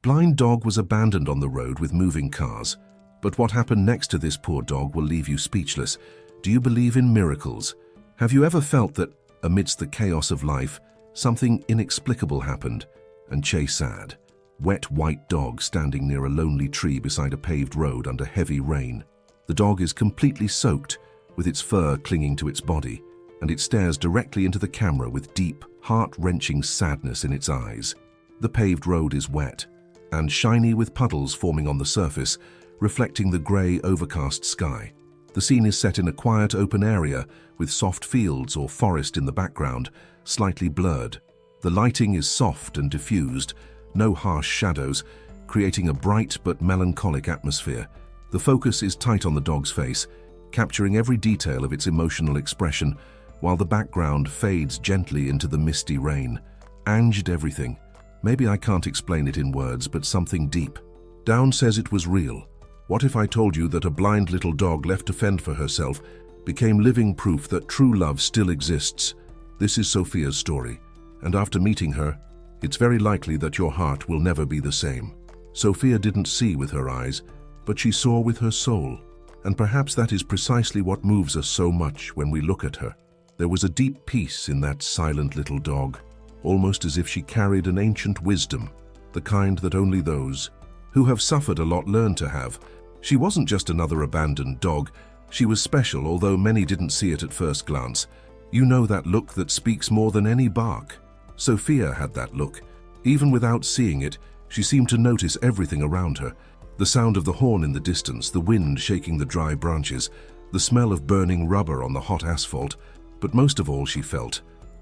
Blind dog was abandoned on the road with moving cars. But what happened next to this poor dog will leave you speechless. Do you believe in miracles? Have you ever felt that, amidst the chaos of life, something inexplicable happened? And chase sad. Wet white dog standing near a lonely tree beside a paved road under heavy rain. The dog is completely soaked, with its fur clinging to its body, and it stares directly into the camera with deep, heart-wrenching sadness in its eyes. The paved road is wet and shiny with puddles forming on the surface, reflecting the grey, overcast sky. The scene is set in a quiet open area with soft fields or forest in the background, slightly blurred. The lighting is soft and diffused, no harsh shadows, creating a bright but melancholic atmosphere. The focus is tight on the dog's face, capturing every detail of its emotional expression, while the background fades gently into the misty rain. Anged everything. Maybe I can't explain it in words, but something deep. Down says it was real. What if I told you that a blind little dog left to fend for herself became living proof that true love still exists? This is Sophia's story, and after meeting her, it's very likely that your heart will never be the same. Sophia didn't see with her eyes, but she saw with her soul, and perhaps that is precisely what moves us so much when we look at her. There was a deep peace in that silent little dog, almost as if she carried an ancient wisdom, the kind that only those who have suffered a lot learn to have. She wasn't just another abandoned dog. She was special, although many didn't see it at first glance. You know that look that speaks more than any bark. Sophia had that look. Even without seeing it, she seemed to notice everything around her. The sound of the horn in the distance, the wind shaking the dry branches, the smell of burning rubber on the hot asphalt. But most of all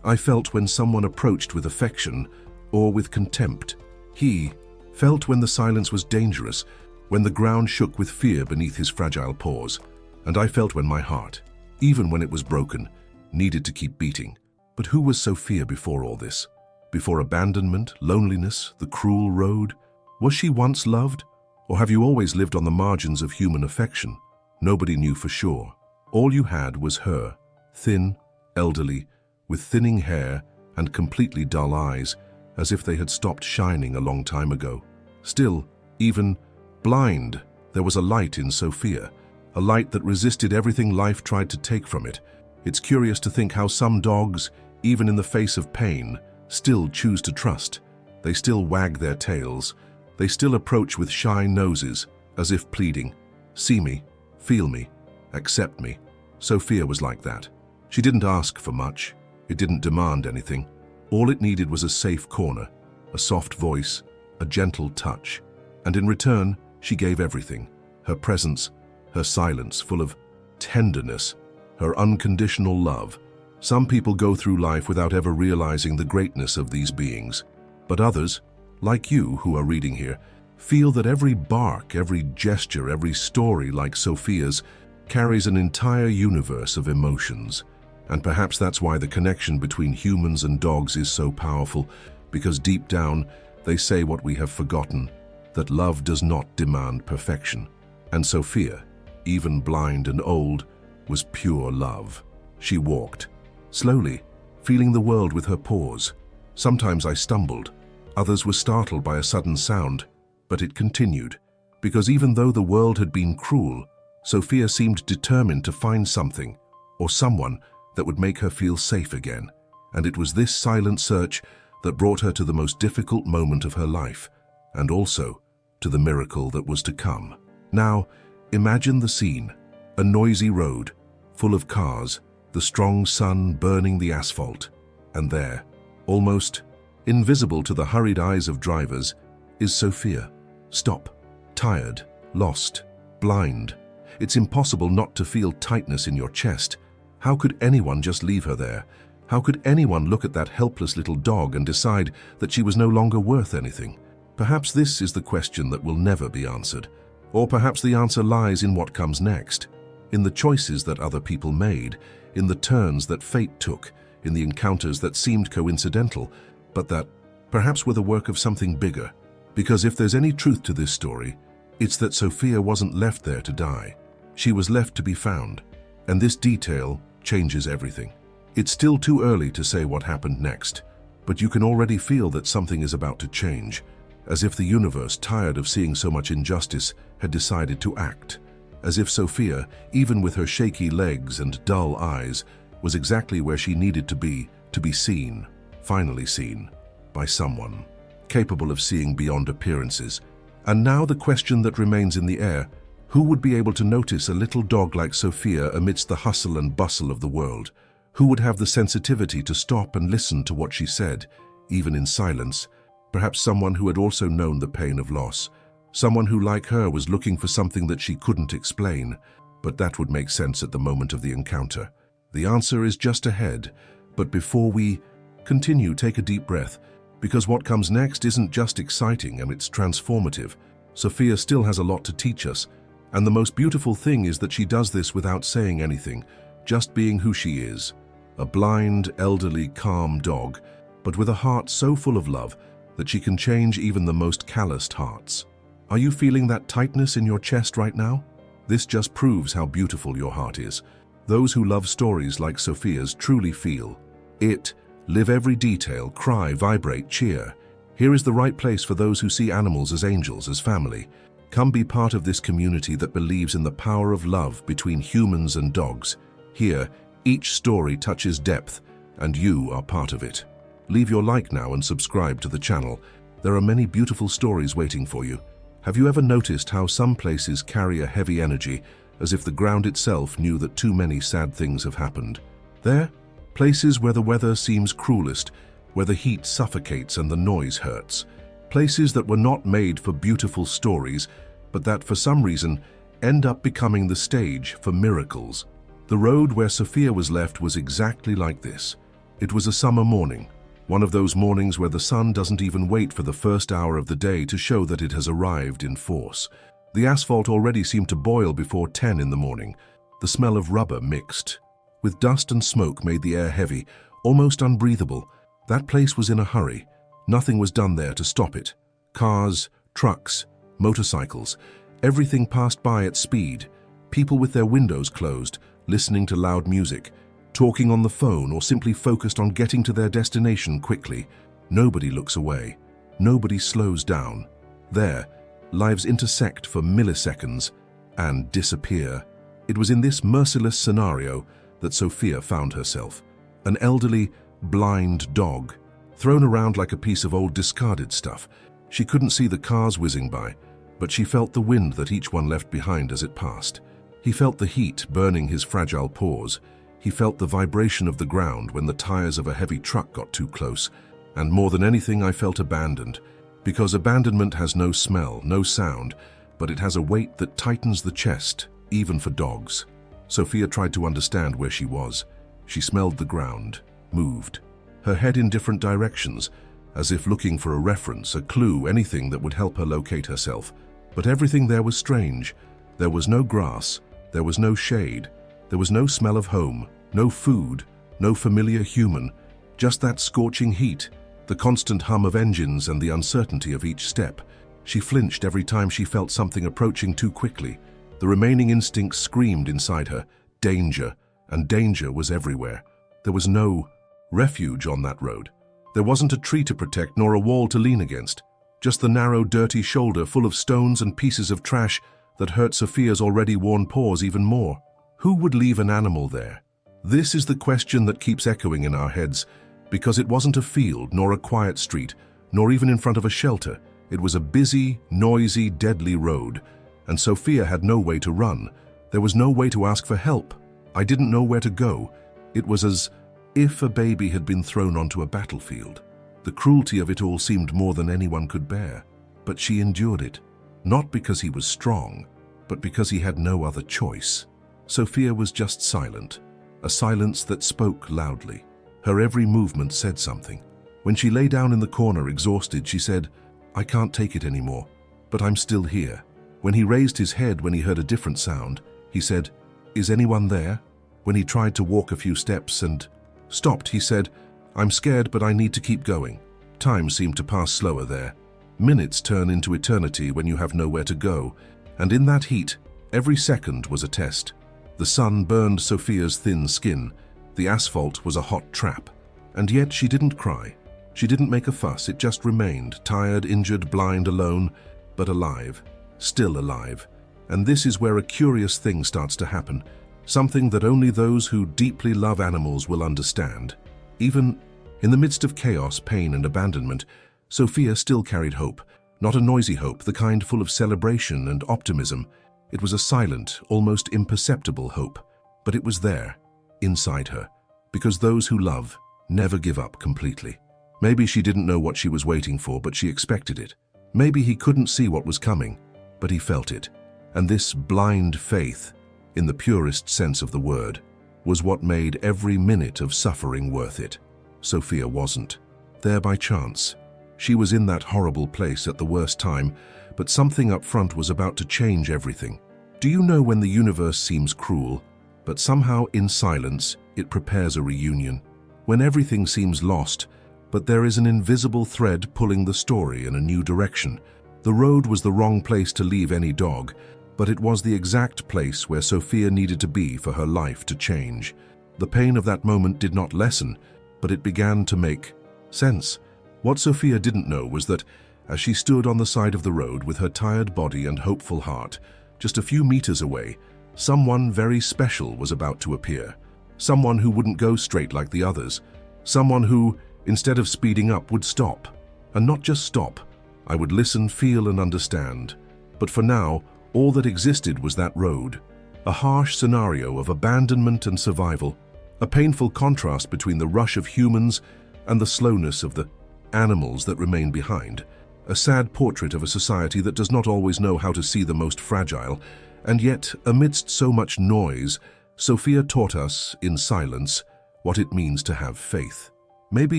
I felt when someone approached with affection or with contempt. He felt when the silence was dangerous, when the ground shook with fear beneath his fragile paws. And I felt when my heart, even when it was broken, needed to keep beating. But who was Sophia before all this? Before abandonment, loneliness, the cruel road? Was she once loved? Or have you always lived on the margins of human affection? Nobody knew for sure. All you had was her, thin, elderly, with thinning hair and completely dull eyes, as if they had stopped shining a long time ago. Still, even blind, there was a light in Sophia, a light that resisted everything life tried to take from it. It's curious to think how some dogs, even in the face of pain, still choose to trust. They still wag their tails. They still approach with shy noses, as if pleading, "See me, feel me, accept me." Sophia was like that. She didn't ask for much. It didn't demand anything. All it needed was a safe corner, a soft voice, a gentle touch. And in return, she gave everything. Her presence, her silence full of tenderness, her unconditional love. Some people go through life without ever realizing the greatness of these beings. But others, like you who are reading here, feel that every bark, every gesture, every story like Sophia's carries an entire universe of emotions. And perhaps that's why the connection between humans and dogs is so powerful, because deep down, they say what we have forgotten, that love does not demand perfection. And Sophia, even blind and old, was pure love. She walked, slowly, feeling the world with her paws. Sometimes I stumbled, others were startled by a sudden sound, but it continued, because even though the world had been cruel, Sophia seemed determined to find something, or someone, that would make her feel safe again. And it was this silent search that brought her to the most difficult moment of her life, and also to the miracle that was to come. Now, imagine the scene, a noisy road, full of cars, the strong sun burning the asphalt, and there, almost invisible to the hurried eyes of drivers, is Sophia. Stop, tired, lost, blind. It's impossible not to feel tightness in your chest. How could anyone just leave her there? How could anyone look at that helpless little dog and decide that she was no longer worth anything? Perhaps this is the question that will never be answered. Or perhaps the answer lies in what comes next, in the choices that other people made, in the turns that fate took, in the encounters that seemed coincidental, but that perhaps were the work of something bigger. Because if there's any truth to this story, it's that Sophia wasn't left there to die. She was left to be found. And this detail changes everything. It's still too early to say what happened next, but you can already feel that something is about to change. as if the universe, tired of seeing so much injustice, had decided to act. As if Sophia, even with her shaky legs and dull eyes, was exactly where she needed to be seen, finally seen, by someone, capable of seeing beyond appearances. And now the question that remains in the air: who would be able to notice a little dog like Sophia amidst the hustle and bustle of the world? Who would have the sensitivity to stop and listen to what she said, even in silence? Perhaps someone who had also known the pain of loss. Someone who, like her, was looking for something that she couldn't explain. But that would make sense at the moment of the encounter. The answer is just ahead. But before we continue, take a deep breath, because what comes next isn't just exciting, and it's transformative. Sophia still has a lot to teach us, and the most beautiful thing is that she does this without saying anything, just being who she is. A blind, elderly, calm dog, but with a heart so full of love that she can change even the most calloused hearts. Are you feeling that tightness in your chest right now? This just proves how beautiful your heart is. Those who love stories like Sophia's truly feel it, live every detail, cry, vibrate, cheer. Here is the right place for those who see animals as angels, as family. Come be part of this community that believes in the power of love between humans and dogs. Here, each story touches depth, and you are part of it. Leave your like now and subscribe to the channel. There are many beautiful stories waiting for you. Have you ever noticed how some places carry a heavy energy, as if the ground itself knew that too many sad things have happened? There, places where the weather seems cruelest, where the heat suffocates and the noise hurts. Places that were not made for beautiful stories, but that for some reason end up becoming the stage for miracles. The road where Sophia was left was exactly like this. It was a summer morning, one of those mornings where the sun doesn't even wait for the first hour of the day to show that it has arrived in force. The asphalt already seemed to boil before 10 in the morning. The smell of rubber mixed with dust and smoke made the air heavy, almost unbreathable. That place was in a hurry. Nothing was done there to stop it. Cars, trucks, motorcycles, everything passed by at speed. People with their windows closed, listening to loud music, talking on the phone, or simply focused on getting to their destination quickly. Nobody looks away. Nobody slows down. There, lives intersect for milliseconds and disappear. It was in this merciless scenario that Sophia found herself. An elderly, blind dog, thrown around like a piece of old discarded stuff. She couldn't see the cars whizzing by, but she felt the wind that each one left behind as it passed. He felt the heat burning his fragile paws. He felt the vibration of the ground when the tires of a heavy truck got too close. And more than anything, I felt abandoned. Because abandonment has no smell, no sound, but it has a weight that tightens the chest, even for dogs. Sophia tried to understand where she was. She smelled the ground, moved, her head in different directions, as if looking for a reference, a clue, anything that would help her locate herself. But everything there was strange. There was no grass, there was no shade, there was no smell of home, no food, no familiar human, just that scorching heat, the constant hum of engines and the uncertainty of each step. She flinched every time she felt something approaching too quickly. The remaining instincts screamed inside her, danger, and danger was everywhere. There was no refuge on that road. There wasn't a tree to protect nor a wall to lean against, just the narrow, dirty shoulder full of stones and pieces of trash that hurt Sophia's already worn paws even more. Who would leave an animal there? This is the question that keeps echoing in our heads, because it wasn't a field, nor a quiet street, nor even in front of a shelter. It was a busy, noisy, deadly road, and Sophia had no way to run. There was no way to ask for help. I didn't know where to go. It was as if a baby had been thrown onto a battlefield. The cruelty of it all seemed more than anyone could bear, but she endured it, not because he was strong, but because he had no other choice. Sophia was just silent, a silence that spoke loudly. Her every movement said something. When she lay down in the corner exhausted, she said, "I can't take it anymore, but I'm still here." When he raised his head when he heard a different sound, he said, "Is anyone there?" When he tried to walk a few steps and stopped, he said, "I'm scared, but I need to keep going." Time seemed to pass slower there. Minutes turn into eternity when you have nowhere to go, and in that heat, every second was a test. The sun burned Sophia's thin skin. The asphalt was a hot trap, and yet she didn't cry. She didn't make a fuss, it just remained, tired, injured, blind, alone, but alive, still alive. And this is where a curious thing starts to happen, something that only those who deeply love animals will understand. Even in the midst of chaos, pain, and abandonment, Sophia still carried hope. Not a noisy hope, the kind full of celebration and optimism. It was a silent, almost imperceptible hope. But it was there, inside her, because those who love never give up completely. Maybe she didn't know what she was waiting for, but she expected it. Maybe he couldn't see what was coming, but he felt it. And this blind faith, in the purest sense of the word, was what made every minute of suffering worth it. Sophia wasn't there by chance. She was in that horrible place at the worst time, but something up front was about to change everything. Do you know when the universe seems cruel, but somehow in silence it prepares a reunion? When everything seems lost, but there is an invisible thread pulling the story in a new direction. The road was the wrong place to leave any dog, but it was the exact place where Sophia needed to be for her life to change. The pain of that moment did not lessen, but it began to make sense. What Sophia didn't know was that, as she stood on the side of the road with her tired body and hopeful heart, just a few meters away, someone very special was about to appear. Someone who wouldn't go straight like the others. Someone who, instead of speeding up, would stop. And not just stop. I would listen, feel, and understand. But for now, all that existed was that road. A harsh scenario of abandonment and survival. A painful contrast between the rush of humans and the slowness of the animals that remain behind. A sad portrait of a society that does not always know how to see the most fragile. And yet, amidst so much noise, Sophia taught us, in silence, what it means to have faith. Maybe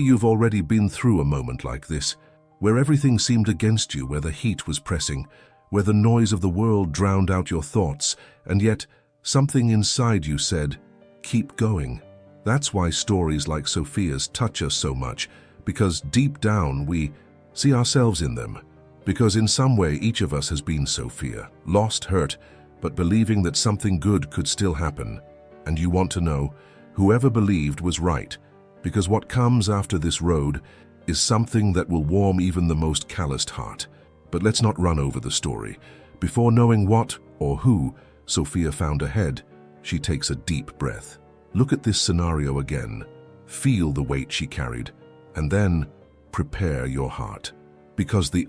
you've already been through a moment like this, where everything seemed against you, where the heat was pressing, where the noise of the world drowned out your thoughts, and yet something inside you said, keep going. That's why stories like Sophia's touch us so much, because deep down we see ourselves in them. Because in some way each of us has been Sophia, lost, hurt, but believing that something good could still happen. And you want to know, whoever believed was right, because what comes after this road is something that will warm even the most calloused heart. But let's not run over the story. Before knowing what or who Sophia found ahead, she takes a deep breath. Look at this scenario again. Feel the weight she carried, and then prepare your heart. Because the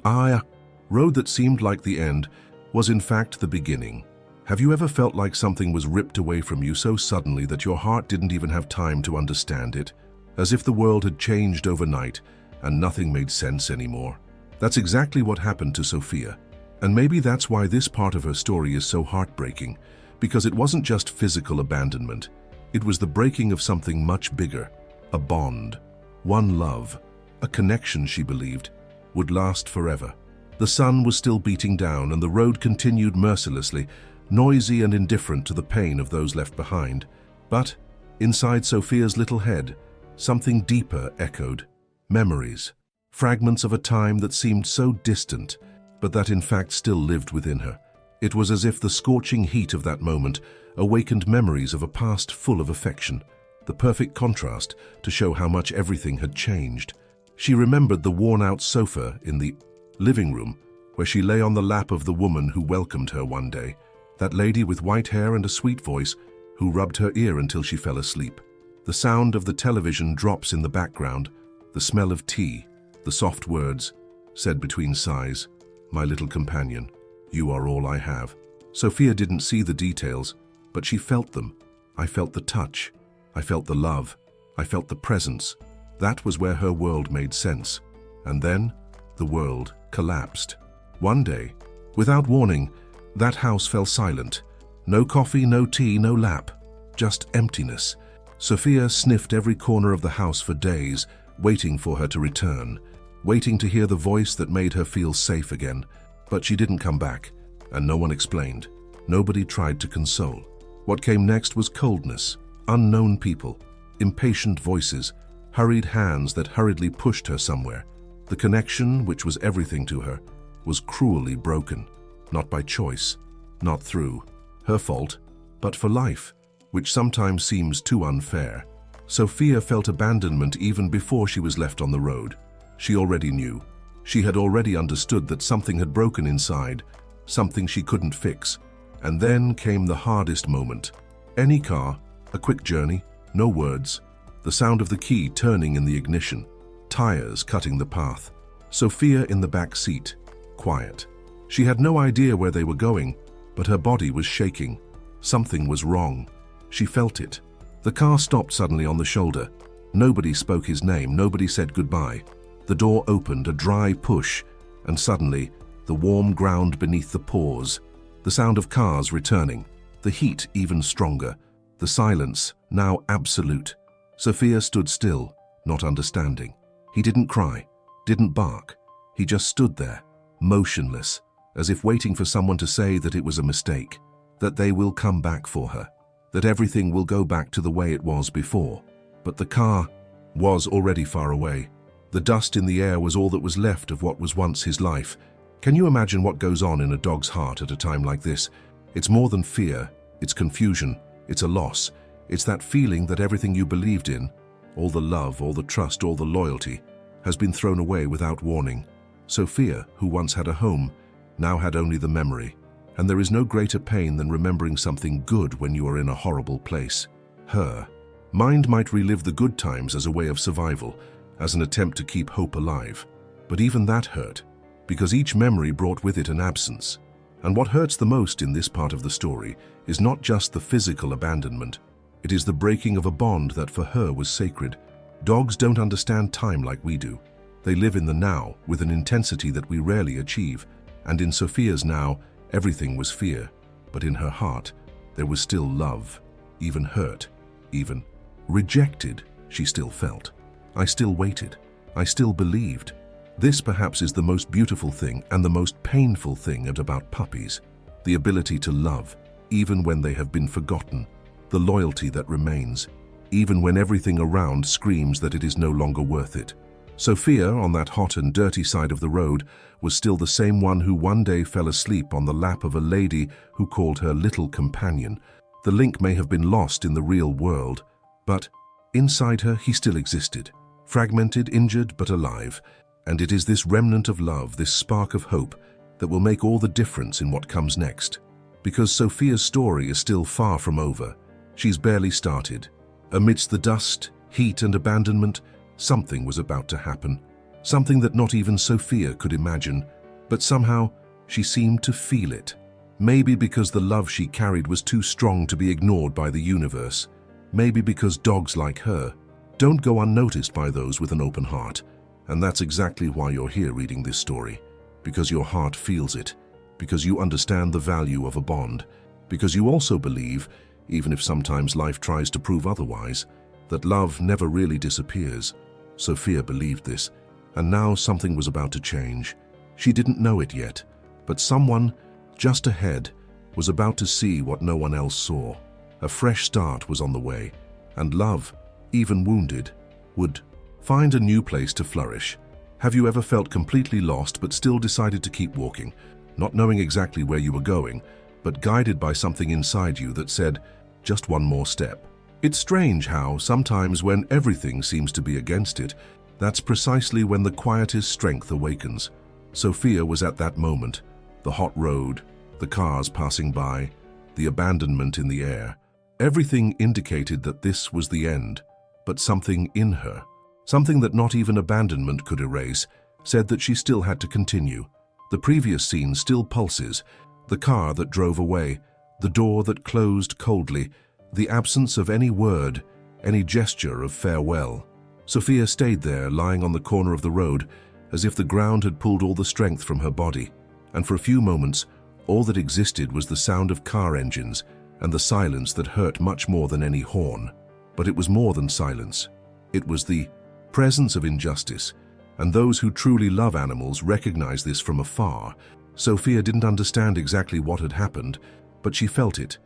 road that seemed like the end was in fact the beginning. Have you ever felt like something was ripped away from you so suddenly that your heart didn't even have time to understand it? As if the world had changed overnight and nothing made sense anymore. That's exactly what happened to Sophia. And maybe that's why this part of her story is so heartbreaking, because it wasn't just physical abandonment. It was the breaking of something much bigger, a bond, one love, a connection she believed would last forever. The sun was still beating down and the road continued mercilessly, noisy and indifferent to the pain of those left behind. But inside Sophia's little head, something deeper echoed. Memories, fragments of a time that seemed so distant, but that in fact still lived within her. It was as if the scorching heat of that moment awakened memories of a past full of affection, the perfect contrast to show how much everything had changed. She remembered the worn-out sofa in the living room, where she lay on the lap of the woman who welcomed her one day, that lady with white hair and a sweet voice who rubbed her ear until she fell asleep. The sound of the television drops in the background, the smell of tea, the soft words, said between sighs, "My little companion, you are all I have." Sophia didn't see the details, but she felt them. I felt the touch. I felt the love. I felt the presence. That was where her world made sense. And then, the world collapsed. One day, without warning, that house fell silent. No coffee, no tea, no lap. Just emptiness. Sophia sniffed every corner of the house for days, waiting for her to return, waiting to hear the voice that made her feel safe again. But she didn't come back, and no one explained. Nobody tried to console. What came next was coldness, unknown people, impatient voices, hurried hands that hurriedly pushed her somewhere. The connection, which was everything to her, was cruelly broken, not by choice, not through her fault, but for life, which sometimes seems too unfair. Sophia felt abandonment even before she was left on the road. She already knew. She had already understood that something had broken inside, something she couldn't fix. And then came the hardest moment. Any car, a quick journey, no words, the sound of the key turning in the ignition, tires cutting the path. Sophia in the back seat, quiet. She had no idea where they were going, but her body was shaking. Something was wrong. She felt it. The car stopped suddenly on the shoulder. Nobody spoke his name, nobody said goodbye. The door opened, a dry push, and suddenly, the warm ground beneath the paws, the sound of cars returning, the heat even stronger, the silence now absolute. Sophia stood still, not understanding. He didn't cry, didn't bark. He just stood there, motionless, as if waiting for someone to say that it was a mistake, that they will come back for her, that everything will go back to the way it was before. But the car was already far away. The dust in the air was all that was left of what was once his life. Can you imagine what goes on in a dog's heart at a time like this? It's more than fear, it's confusion, it's a loss. It's that feeling that everything you believed in, all the love, all the trust, all the loyalty, has been thrown away without warning. Sophia, who once had a home, now had only the memory. And there is no greater pain than remembering something good when you are in a horrible place. Her mind might relive the good times as a way of survival, as an attempt to keep hope alive. But even that hurt, because each memory brought with it an absence. And what hurts the most in this part of the story is not just the physical abandonment. It is the breaking of a bond that for her was sacred. Dogs don't understand time like we do. They live in the now with an intensity that we rarely achieve. And in Sophia's now, everything was fear. But in her heart, there was still love, even hurt, even rejected, she still felt. I still waited. I still believed. This perhaps is the most beautiful thing and the most painful thing about puppies. The ability to love, even when they have been forgotten. The loyalty that remains, even when everything around screams that it is no longer worth it. Sophia, on that hot and dirty side of the road, was still the same one who one day fell asleep on the lap of a lady who called her little companion. The link may have been lost in the real world, but inside her he still existed, fragmented, injured, but alive. And it is this remnant of love, this spark of hope, that will make all the difference in what comes next. Because Sophia's story is still far from over. She's barely started. Amidst the dust, heat, and abandonment, something was about to happen. Something that not even Sophia could imagine, but somehow she seemed to feel it. Maybe because the love she carried was too strong to be ignored by the universe. Maybe because dogs like her don't go unnoticed by those with an open heart. And that's exactly why you're here reading this story. Because your heart feels it. Because you understand the value of a bond. Because you also believe, even if sometimes life tries to prove otherwise, that love never really disappears. Sophia believed this, and now something was about to change. She didn't know it yet, but someone, just ahead, was about to see what no one else saw. A fresh start was on the way, and love, even wounded, would find a new place to flourish. Have you ever felt completely lost but still decided to keep walking, not knowing exactly where you were going, but guided by something inside you that said, just one more step? It's strange how, sometimes when everything seems to be against it, that's precisely when the quietest strength awakens. Sophia was at that moment. The hot road, the cars passing by, the abandonment in the air. Everything indicated that this was the end, but something in her, something that not even abandonment could erase, said that she still had to continue. The previous scene still pulses, the car that drove away, the door that closed coldly, the absence of any word, any gesture of farewell. Sophia stayed there, lying on the corner of the road, as if the ground had pulled all the strength from her body. And for a few moments, all that existed was the sound of car engines and the silence that hurt much more than any horn. But it was more than silence. It was the presence of injustice, and those who truly love animals recognize this from afar. Sophia didn't understand exactly what had happened, but she felt it.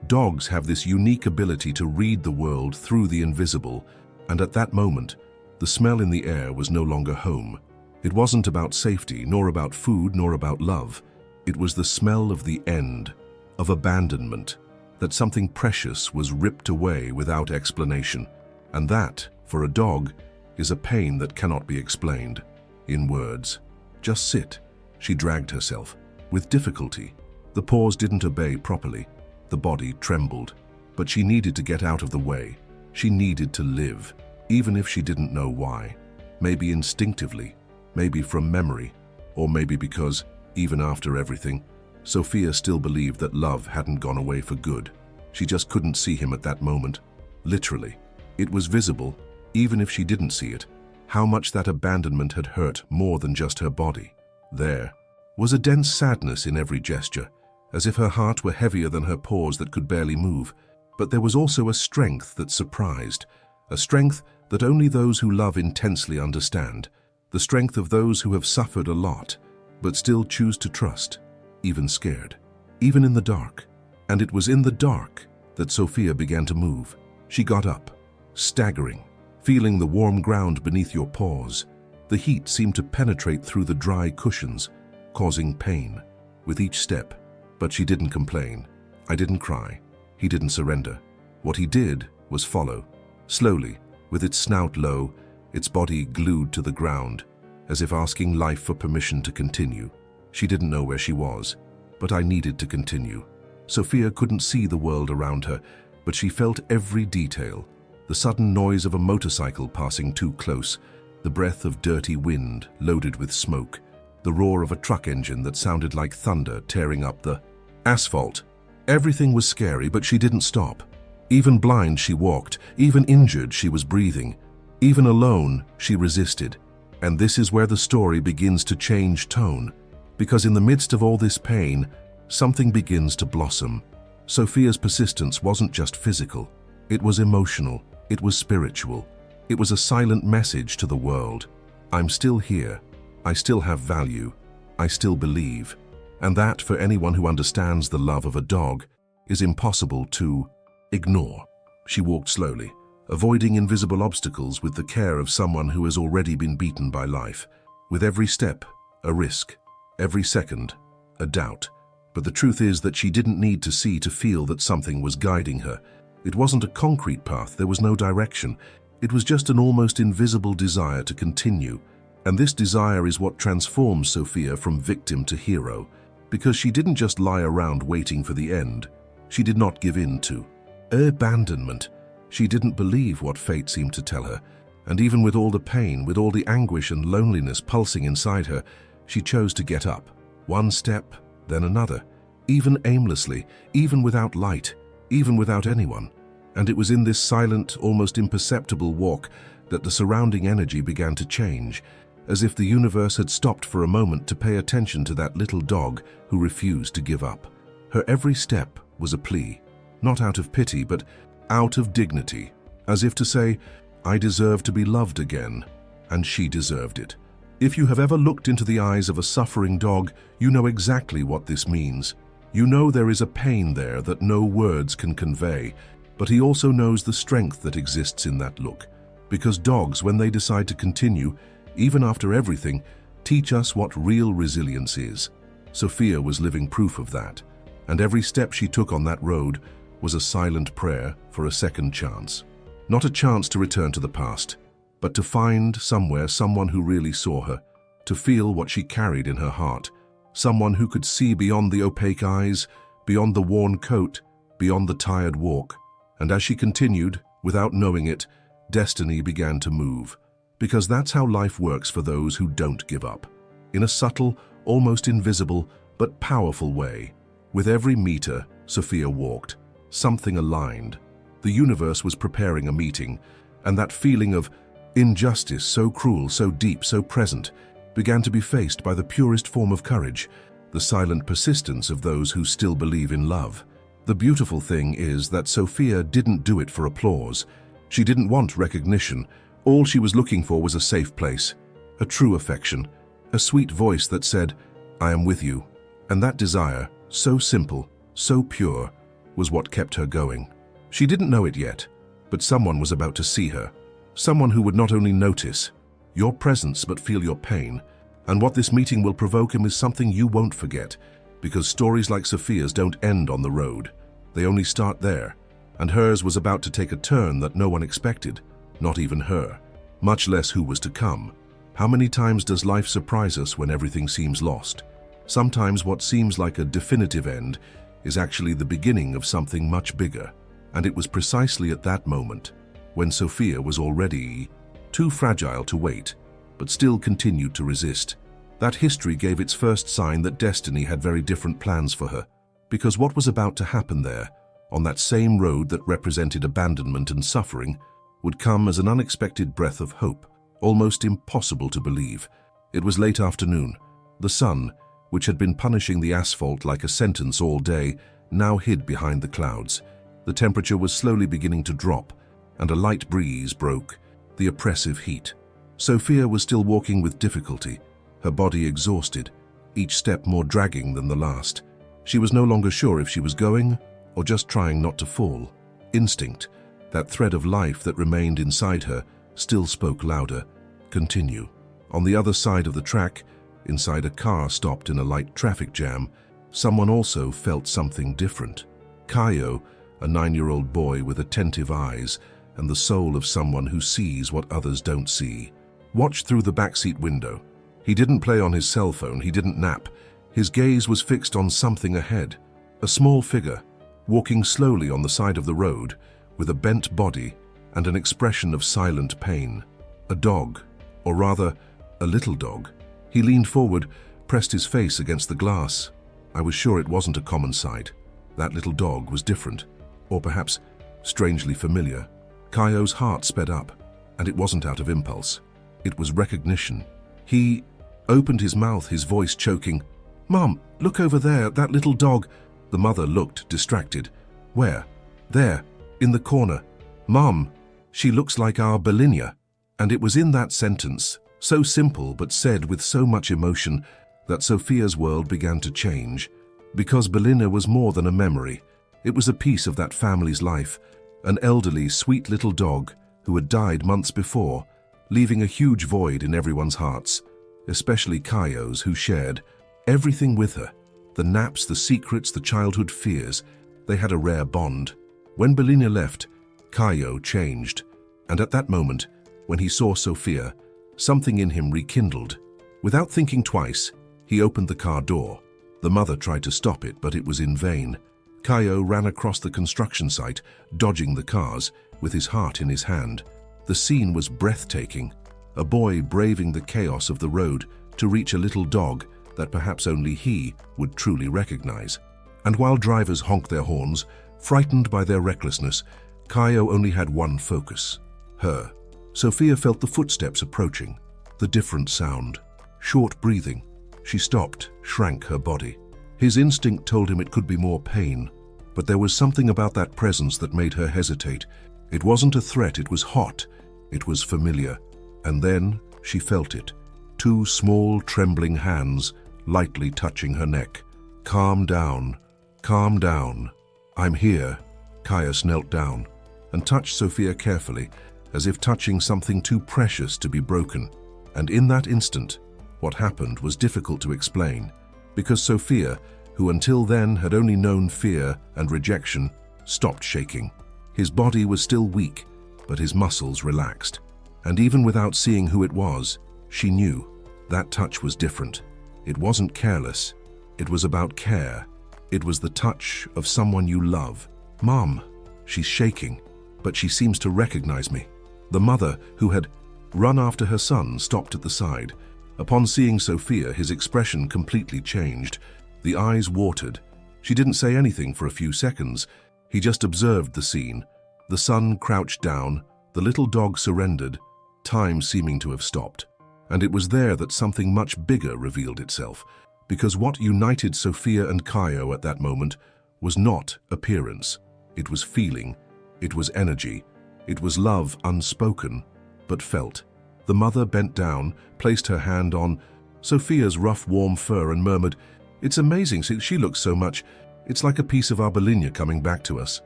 Dogs have this unique ability to read the world through the invisible, and at that moment, the smell in the air was no longer home. It wasn't about safety, nor about food, nor about love. It was the smell of the end, of abandonment, that something precious was ripped away without explanation. And that, for a dog, is a pain that cannot be explained. in words. Just sit. She dragged herself. With difficulty. The paws didn't obey properly. The body trembled. But she needed to get out of the way. She needed to live, even if she didn't know why. Maybe instinctively, maybe from memory, or maybe because, even after everything, Sophia still believed that love hadn't gone away for good. She just couldn't see him at that moment. Literally. It was visible, even if she didn't see it, how much that abandonment had hurt more than just her body. There was a dense sadness in every gesture, as if her heart were heavier than her paws that could barely move. But there was also a strength that surprised, a strength that only those who love intensely understand, the strength of those who have suffered a lot, but still choose to trust, even scared, even in the dark. And it was in the dark that Sophia began to move. She got up, staggering, feeling the warm ground beneath your paws. The heat seemed to penetrate through the dry cushions, causing pain with each step. But she didn't complain. I didn't cry. He didn't surrender. What he did was follow, slowly, with its snout low, its body glued to the ground, as if asking life for permission to continue. She didn't know where she was, but I needed to continue. Sophia couldn't see the world around her, but she felt every detail. The sudden noise of a motorcycle passing too close, the breath of dirty wind loaded with smoke, the roar of a truck engine that sounded like thunder tearing up the asphalt. Everything was scary, but she didn't stop. Even blind, she walked. Even injured, she was breathing. Even alone, she resisted. And this is where the story begins to change tone. Because in the midst of all this pain, something begins to blossom. Sophia's persistence wasn't just physical. It was emotional. It was spiritual. It was a silent message to the world. I'm still here. I still have value. I still believe. And that, for anyone who understands the love of a dog, is impossible to ignore. She walked slowly, avoiding invisible obstacles with the care of someone who has already been beaten by life. With every step, a risk. Every second, a doubt. But the truth is that she didn't need to see to feel that something was guiding her. It wasn't a concrete path, there was no direction. It was just an almost invisible desire to continue. And this desire is what transforms Sophia from victim to hero. Because she didn't just lie around waiting for the end. She did not give in to abandonment. She didn't believe what fate seemed to tell her. And even with all the pain, with all the anguish and loneliness pulsing inside her, she chose to get up. One step, then another. Even aimlessly, even without light, even without anyone. And it was in this silent, almost imperceptible walk that the surrounding energy began to change, as if the universe had stopped for a moment to pay attention to that little dog who refused to give up. Her every step was a plea, not out of pity, but out of dignity, as if to say, I deserve to be loved again, and she deserved it. If you have ever looked into the eyes of a suffering dog, you know exactly what this means. You know there is a pain there that no words can convey, but he also knows the strength that exists in that look. Because dogs, when they decide to continue, even after everything, teach us what real resilience is. Sophia was living proof of that, and every step she took on that road was a silent prayer for a second chance. Not a chance to return to the past, but to find somewhere someone who really saw her, to feel what she carried in her heart, someone who could see beyond the opaque eyes, beyond the worn coat, beyond the tired walk. And as she continued, without knowing it, destiny began to move. Because that's how life works for those who don't give up. In a subtle, almost invisible, but powerful way. With every meter Sophia walked, something aligned. The universe was preparing a meeting, and that feeling of injustice, so cruel, so deep, so present, began to be faced by the purest form of courage, the silent persistence of those who still believe in love. The beautiful thing is that Sophia didn't do it for applause. She didn't want recognition. All she was looking for was a safe place, a true affection, a sweet voice that said, I am with you. And that desire, so simple, so pure, was what kept her going. She didn't know it yet, but someone was about to see her. Someone who would not only notice your presence but feel your pain. And what this meeting will provoke him is something you won't forget, because stories like Sophia's don't end on the road. They only start there. And hers was about to take a turn that no one expected. Not even her, much less who was to come. How many times does life surprise us when everything seems lost? Sometimes what seems like a definitive end is actually the beginning of something much bigger. And it was precisely at that moment, when Sophia was already too fragile to wait, but still continued to resist, that history gave its first sign that destiny had very different plans for her. Because what was about to happen there, on that same road that represented abandonment and suffering, would come as an unexpected breath of hope, almost impossible to believe. It was late afternoon. The sun, which had been punishing the asphalt like a sentence all day, now hid behind the clouds. The temperature was slowly beginning to drop, and a light breeze broke the oppressive heat. Sophia was still walking with difficulty, her body exhausted, each step more dragging than the last. She was no longer sure if she was going or just trying not to fall. Instinct, that thread of life that remained inside her, still spoke louder. Continue. On the other side of the track, inside a car stopped in a light traffic jam, someone also felt something different. Kaio, a 9-year-old boy with attentive eyes and the soul of someone who sees what others don't see, watched through the backseat window. He didn't play on his cell phone, he didn't nap. His gaze was fixed on something ahead, a small figure, walking slowly on the side of the road, with a bent body and an expression of silent pain. A dog, or rather, a little dog. He leaned forward, pressed his face against the glass. I was sure it wasn't a common sight. That little dog was different, or perhaps strangely familiar. Kaio's heart sped up, and it wasn't out of impulse. It was recognition. He opened his mouth, his voice choking. "Mom, look over there, that little dog." The mother looked distracted. "Where?" "There, in the corner. Mom, she looks like our Belinia." And it was in that sentence, so simple but said with so much emotion, that Sophia's world began to change. Because Belinia was more than a memory. It was a piece of that family's life, an elderly, sweet little dog who had died months before, leaving a huge void in everyone's hearts, especially Kaio's, who shared everything with her. The naps, the secrets, the childhood fears. They had a rare bond. When Belinia left, Kaio changed. And at that moment, when he saw Sophia, something in him rekindled. Without thinking twice, he opened the car door. The mother tried to stop it, but it was in vain. Kaio ran across the construction site, dodging the cars, with his heart in his hand. The scene was breathtaking. A boy braving the chaos of the road to reach a little dog that perhaps only he would truly recognize. And while drivers honked their horns, frightened by their recklessness, Kaio only had one focus: her. Sophia felt the footsteps approaching, the different sound. Short breathing. She stopped, shrank her body. His instinct told him it could be more pain, but there was something about that presence that made her hesitate. It wasn't a threat, it was hot, it was familiar. And then she felt it. 2 small, trembling hands lightly touching her neck. "Calm down, calm down. I'm here." Kaio knelt down and touched Sophia carefully, as if touching something too precious to be broken. And in that instant, what happened was difficult to explain, because Sophia, who until then had only known fear and rejection, stopped shaking. His body was still weak, but his muscles relaxed. And even without seeing who it was, she knew that touch was different. It wasn't careless. It was about care. It was the touch of someone you love. "Mom." She's shaking, but she seems to recognize me. The mother, who had run after her son, stopped at the side. Upon seeing Sophia, his expression completely changed. The eyes watered. She didn't say anything for a few seconds. He just observed the scene. The son crouched down, the little dog surrendered, time seeming to have stopped. And it was there that something much bigger revealed itself, because what united Sophia and Kaio at that moment was not appearance. It was feeling. It was energy. It was love unspoken, but felt. The mother bent down, placed her hand on Sophia's rough, warm fur and murmured, "It's amazing, she looks so much. It's like a piece of our Belinia coming back to us."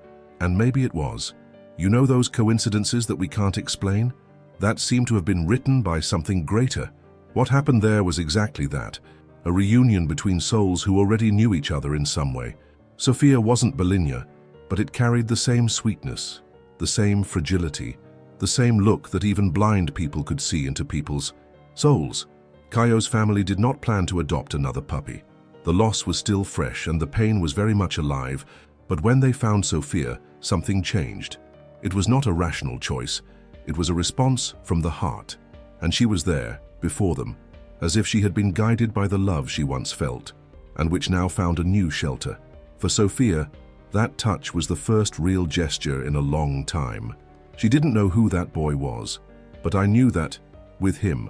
And maybe it was. You know those coincidences that we can't explain? That seemed to have been written by something greater. What happened there was exactly that, a reunion between souls who already knew each other in some way. Sophia wasn't Belinia, but it carried the same sweetness, the same fragility, the same look that even blind people could see into people's. Souls. Kaio's family did not plan to adopt another puppy. The loss was still fresh and the pain was very much alive, but when they found Sophia, something changed. It was not a rational choice. It was a response from the heart. And she was there, before them, as if she had been guided by the love she once felt, and which now found a new shelter. For Sophia, that touch was the first real gesture in a long time. She didn't know who that boy was, but I knew that, with him,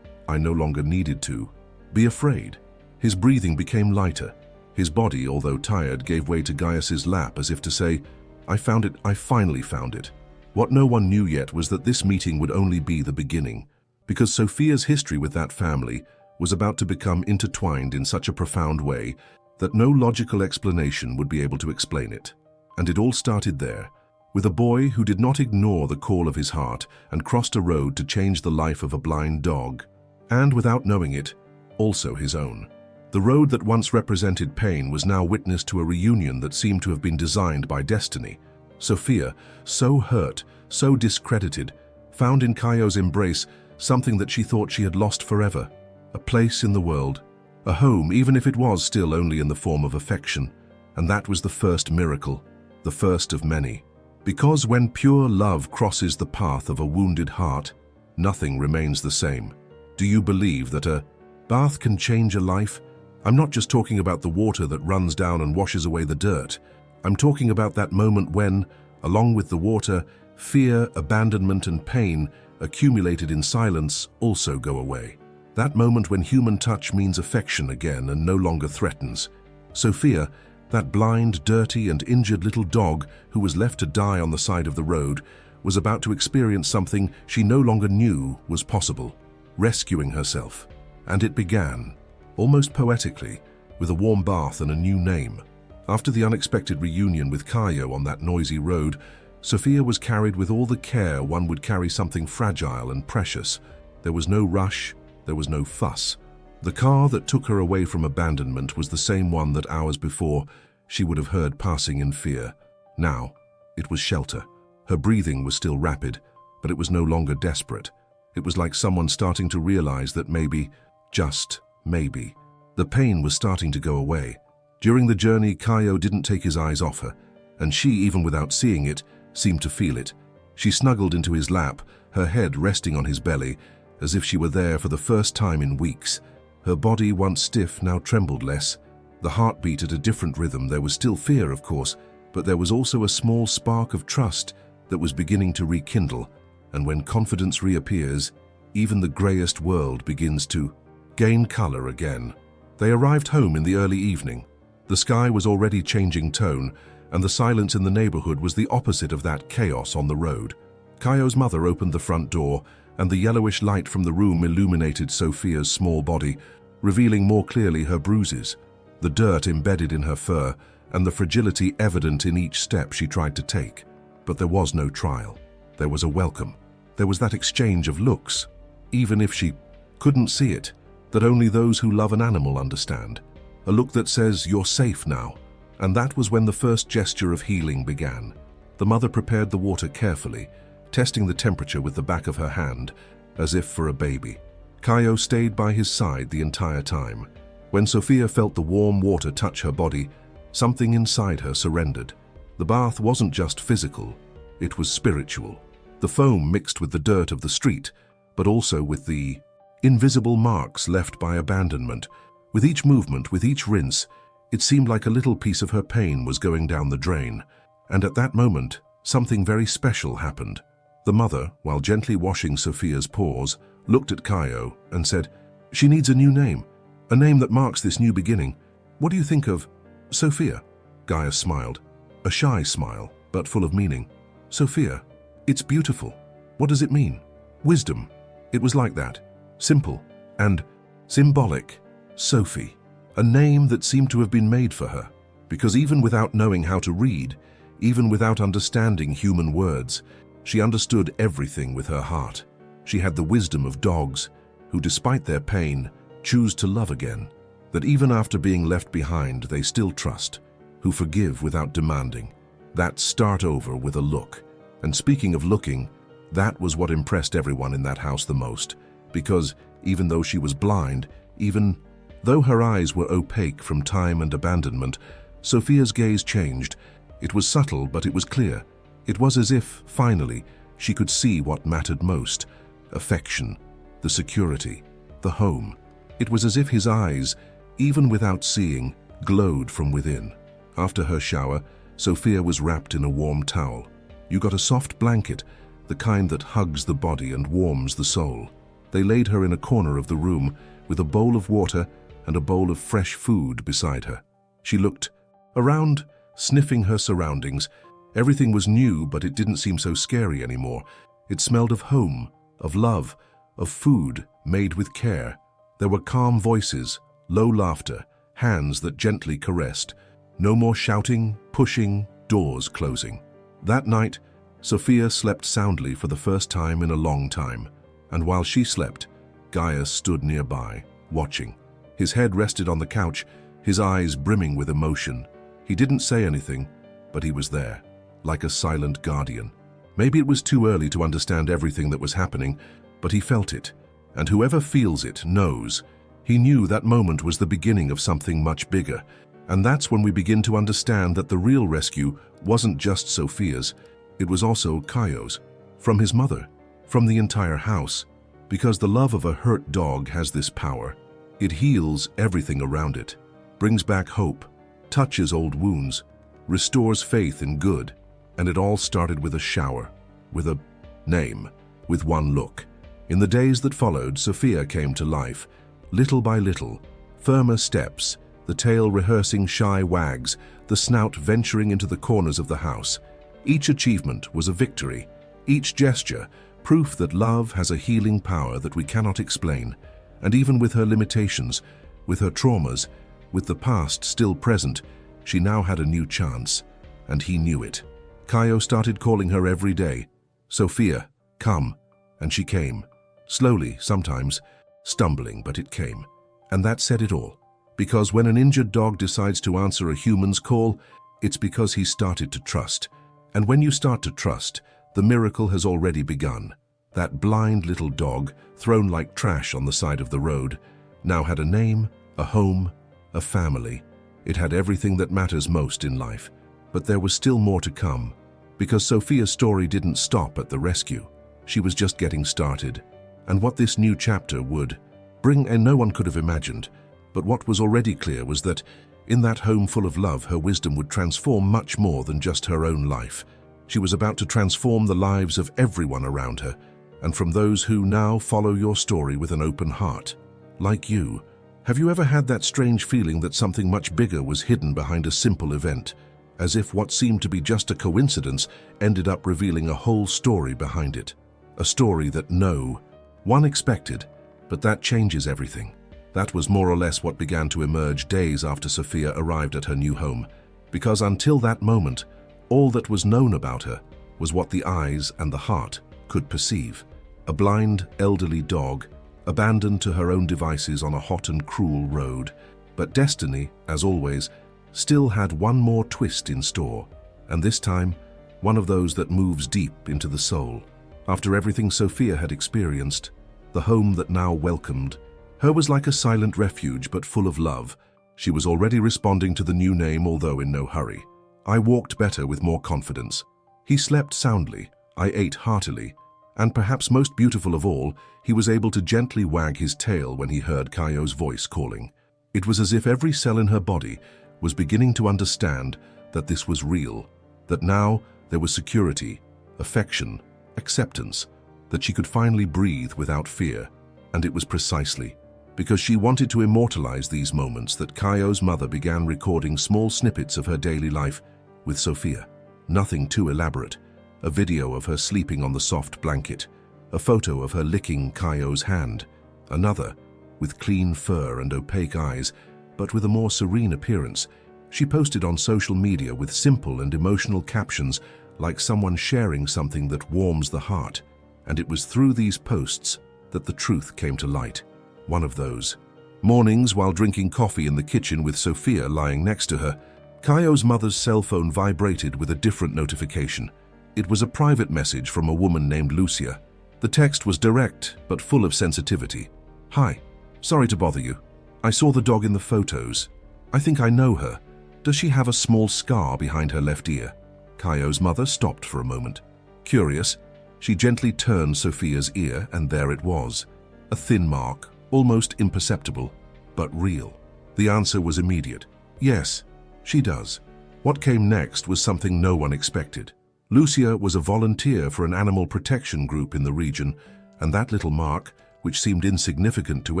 I no longer needed to be afraid. His breathing became lighter. His body, although tired, gave way to Gaius's lap as if to say, I found it, I finally found it. What no one knew yet was that this meeting would only be the beginning, because Sophia's history with that family was about to become intertwined in such a profound way that no logical explanation would be able to explain it. And it all started there, with a boy who did not ignore the call of his heart and crossed a road to change the life of a blind dog, and without knowing it, also his own. The road that once represented pain was now witness to a reunion that seemed to have been designed by destiny. Sophia, so hurt, so discredited, found in Kaio's embrace something that she thought she had lost forever. A place in the world, a home, even if it was still only in the form of affection. And that was the first miracle, the first of many. Because when pure love crosses the path of a wounded heart, nothing remains the same. Do you believe that a bath can change a life? I'm not just talking about the water that runs down and washes away the dirt. I'm talking about that moment when, along with the water, fear, abandonment, and pain, accumulated in silence, also go away. That moment when human touch means affection again and no longer threatens. Sophia, that blind, dirty, and injured little dog who was left to die on the side of the road, was about to experience something she no longer knew was possible, rescuing herself. And it began, almost poetically, with a warm bath and a new name. After the unexpected reunion with Caio on that noisy road, Sophia was carried with all the care one would carry something fragile and precious. There was no rush, there was no fuss. The car that took her away from abandonment was the same one that hours before she would have heard passing in fear. Now, it was shelter. Her breathing was still rapid, but it was no longer desperate. It was like someone starting to realize that maybe, just maybe, the pain was starting to go away. During the journey, Caio didn't take his eyes off her, and she, even without seeing it, seemed to feel it. She snuggled into his lap, her head resting on his belly, as if she were there for the first time in weeks. Her body, once stiff, now trembled less. The heart beat at a different rhythm. There was still fear, of course, but there was also a small spark of trust that was beginning to rekindle. And when confidence reappears, even the greyest world begins to gain color again. They arrived home in the early evening. The sky was already changing tone, and the silence in the neighborhood was the opposite of that chaos on the road. Caio's mother opened the front door, and the yellowish light from the room illuminated Sophia's small body, revealing more clearly her bruises, the dirt embedded in her fur, and the fragility evident in each step she tried to take. But there was no trial. There was a welcome. There was that exchange of looks, even if she couldn't see it, that only those who love an animal understand. A look that says, "You're safe now." And that was when the first gesture of healing began. The mother prepared the water carefully, testing the temperature with the back of her hand, as if for a baby. Caio stayed by his side the entire time. When Sophia felt the warm water touch her body, something inside her surrendered. The bath wasn't just physical, it was spiritual. The foam mixed with the dirt of the street, but also with the invisible marks left by abandonment. With each movement, with each rinse, it seemed like a little piece of her pain was going down the drain. And at that moment, something very special happened. The mother, while gently washing Sophia's paws, looked at Caio and said, "She needs a new name, a name that marks this new beginning. What do you think of Sophia?" Gaius smiled, a shy smile, but full of meaning. "Sophia, it's beautiful. What does it mean?" "Wisdom." It was like that, simple and symbolic. Sophie, a name that seemed to have been made for her, because even without knowing how to read, even without understanding human words, she understood everything with her heart. She had the wisdom of dogs, who despite their pain, choose to love again, that even after being left behind, they still trust, who forgive without demanding, that start over with a look. And speaking of looking, that was what impressed everyone in that house the most. because even though she was blind, even though her eyes were opaque from time and abandonment, Sophia's gaze changed. It was subtle, but it was clear. It was as if, finally, she could see what mattered most: affection, the security, the home. It was as if his eyes, even without seeing, glowed from within. After her shower, Sophia was wrapped in a warm towel. You got a soft blanket, the kind that hugs the body and warms the soul. They laid her in a corner of the room with a bowl of water and a bowl of fresh food beside her. She looked around, sniffing her surroundings. Everything was new, but it didn't seem so scary anymore. It smelled of home, of love, of food made with care. There were calm voices, low laughter, hands that gently caressed. No more shouting, pushing, doors closing. That night, Sophia slept soundly for the first time in a long time. And while she slept, Gaius stood nearby, watching. His head rested on the couch, his eyes brimming with emotion. He didn't say anything, but he was there, like a silent guardian. Maybe it was too early to understand everything that was happening, but he felt it. And whoever feels it knows. He knew that moment was the beginning of something much bigger. And that's when we begin to understand that the real rescue wasn't just Sophia's, it was also Caio's, from his mother, from the entire house. Because the love of a hurt dog has this power. It heals everything around it, brings back hope, touches old wounds, restores faith in good. And it all started with a shower, with a name, with one look. In the days that followed, Sophia came to life, little by little, firmer steps, the tail rehearsing shy wags, the snout venturing into the corners of the house. Each achievement was a victory, each gesture, proof that love has a healing power that we cannot explain. And even with her limitations, with her traumas, with the past still present, she now had a new chance, and he knew it. Caio started calling her every day, "Sophia, come," and she came. Slowly, sometimes, stumbling, but it came. And that said it all. Because when an injured dog decides to answer a human's call, it's because he started to trust. And when you start to trust, the miracle has already begun. That blind little dog, thrown like trash on the side of the road, now had a name, a home, a family. It had everything that matters most in life. But there was still more to come. Because Sophia's story didn't stop at the rescue. She was just getting started. And what this new chapter would bring, and no one could have imagined. But what was already clear was that, in that home full of love, her wisdom would transform much more than just her own life. She was about to transform the lives of everyone around her, and from those who now follow your story with an open heart. Like you, have you ever had that strange feeling that something much bigger was hidden behind a simple event, as if what seemed to be just a coincidence ended up revealing a whole story behind it? A story that no one expected, but that changes everything. That was more or less what began to emerge days after Sophia arrived at her new home, because until that moment, all that was known about her was what the eyes and the heart could perceive. A blind, elderly dog, abandoned to her own devices on a hot and cruel road. But destiny, as always, still had one more twist in store, and this time, one of those that moves deep into the soul. After everything Sophia had experienced, the home that now welcomed her was like a silent refuge but full of love. She was already responding to the new name, although in no hurry. I walked better with more confidence. He slept soundly, I ate heartily, and perhaps most beautiful of all, he was able to gently wag his tail when he heard Caio's voice calling. It was as if every cell in her body was beginning to understand that this was real, that now there was security, affection, acceptance, that she could finally breathe without fear. And it was precisely because she wanted to immortalize these moments that Caio's mother began recording small snippets of her daily life with Sophia. Nothing too elaborate. A video of her sleeping on the soft blanket, a photo of her licking Caio's hand, another, with clean fur and opaque eyes, but with a more serene appearance. She posted on social media with simple and emotional captions, like someone sharing something that warms the heart. And it was through these posts that the truth came to light. One of those mornings, while drinking coffee in the kitchen with Sophia lying next to her, Caio's mother's cell phone vibrated with a different notification. It was a private message from a woman named Lucia. The text was direct, but full of sensitivity. "Hi, sorry to bother you. I saw the dog in the photos. I think I know her. Does she have a small scar behind her left ear?" Kaio's mother stopped for a moment. Curious, she gently turned Sophia's ear, and there it was. A thin mark, almost imperceptible, but real. The answer was immediate. Yes, she does. What came next was something no one expected. Lucia was a volunteer for an animal protection group in the region, and that little mark, which seemed insignificant to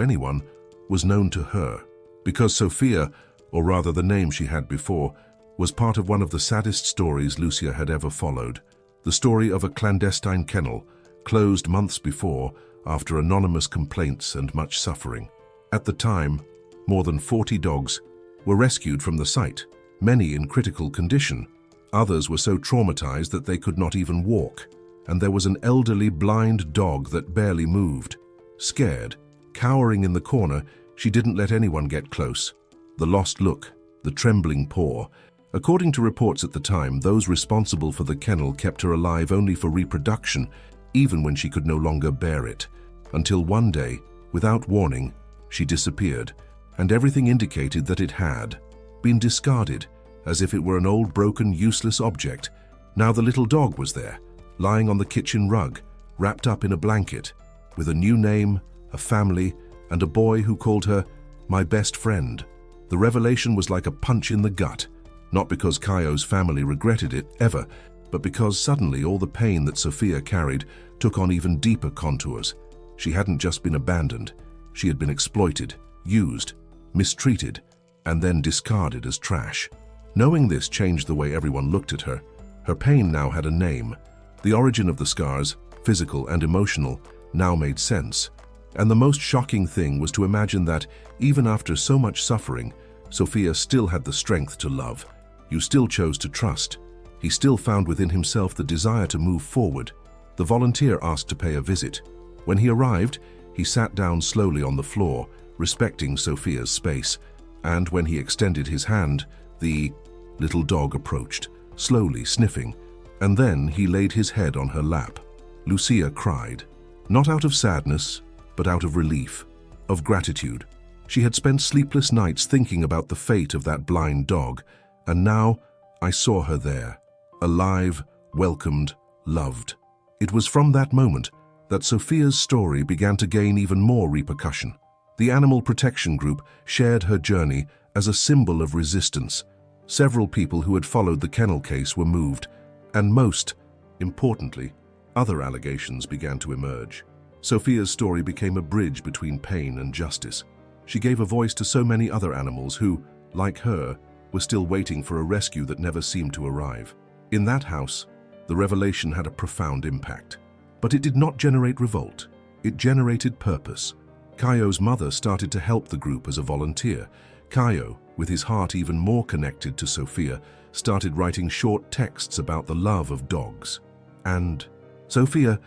anyone, was known to her. Because Sophia, or rather the name she had before, was part of one of the saddest stories Lucia had ever followed. The story of a clandestine kennel, closed months before after anonymous complaints and much suffering. At the time, more than 40 dogs were rescued from the site, many in critical condition. Others were so traumatized that they could not even walk, and there was an elderly blind dog that barely moved. Scared, cowering in the corner, she didn't let anyone get close. The lost look, the trembling paw. According to reports at the time, those responsible for the kennel kept her alive only for reproduction, even when she could no longer bear it. Until one day, without warning, she disappeared, and everything indicated that it had been discarded, as if it were an old, broken, useless object. Now the little dog was there, lying on the kitchen rug, wrapped up in a blanket, with a new name, a family, and a boy who called her "my best friend." The revelation was like a punch in the gut, not because Kaio's family regretted it, ever, but because suddenly all the pain that Sophia carried took on even deeper contours. She hadn't just been abandoned, she had been exploited, used, mistreated, and then discarded as trash. Knowing this changed the way everyone looked at her. Her pain now had a name. The origin of the scars, physical and emotional, now made sense. And the most shocking thing was to imagine that, even after so much suffering, Sophia still had the strength to love. You still chose to trust. He still found within himself the desire to move forward. The volunteer asked to pay a visit. When he arrived, he sat down slowly on the floor, respecting Sophia's space. And when he extended his hand, the little dog approached, slowly sniffing, and then he laid his head on her lap. Lucia cried, not out of sadness, but out of relief, of gratitude. She had spent sleepless nights thinking about the fate of that blind dog, and now I saw her there, alive, welcomed, loved. It was from that moment that Sophia's story began to gain even more repercussion. The animal protection group shared her journey as a symbol of resistance. Several people who had followed the kennel case were moved, and most importantly, other allegations began to emerge. Sophia's story became a bridge between pain and justice. She gave a voice to so many other animals who, like her, were still waiting for a rescue that never seemed to arrive. In that house, the revelation had a profound impact. But it did not generate revolt. It generated purpose. Kaio's mother started to help the group as a volunteer. Kaio, with his heart even more connected to Sophia, started writing short texts about the love of dogs. And Sophia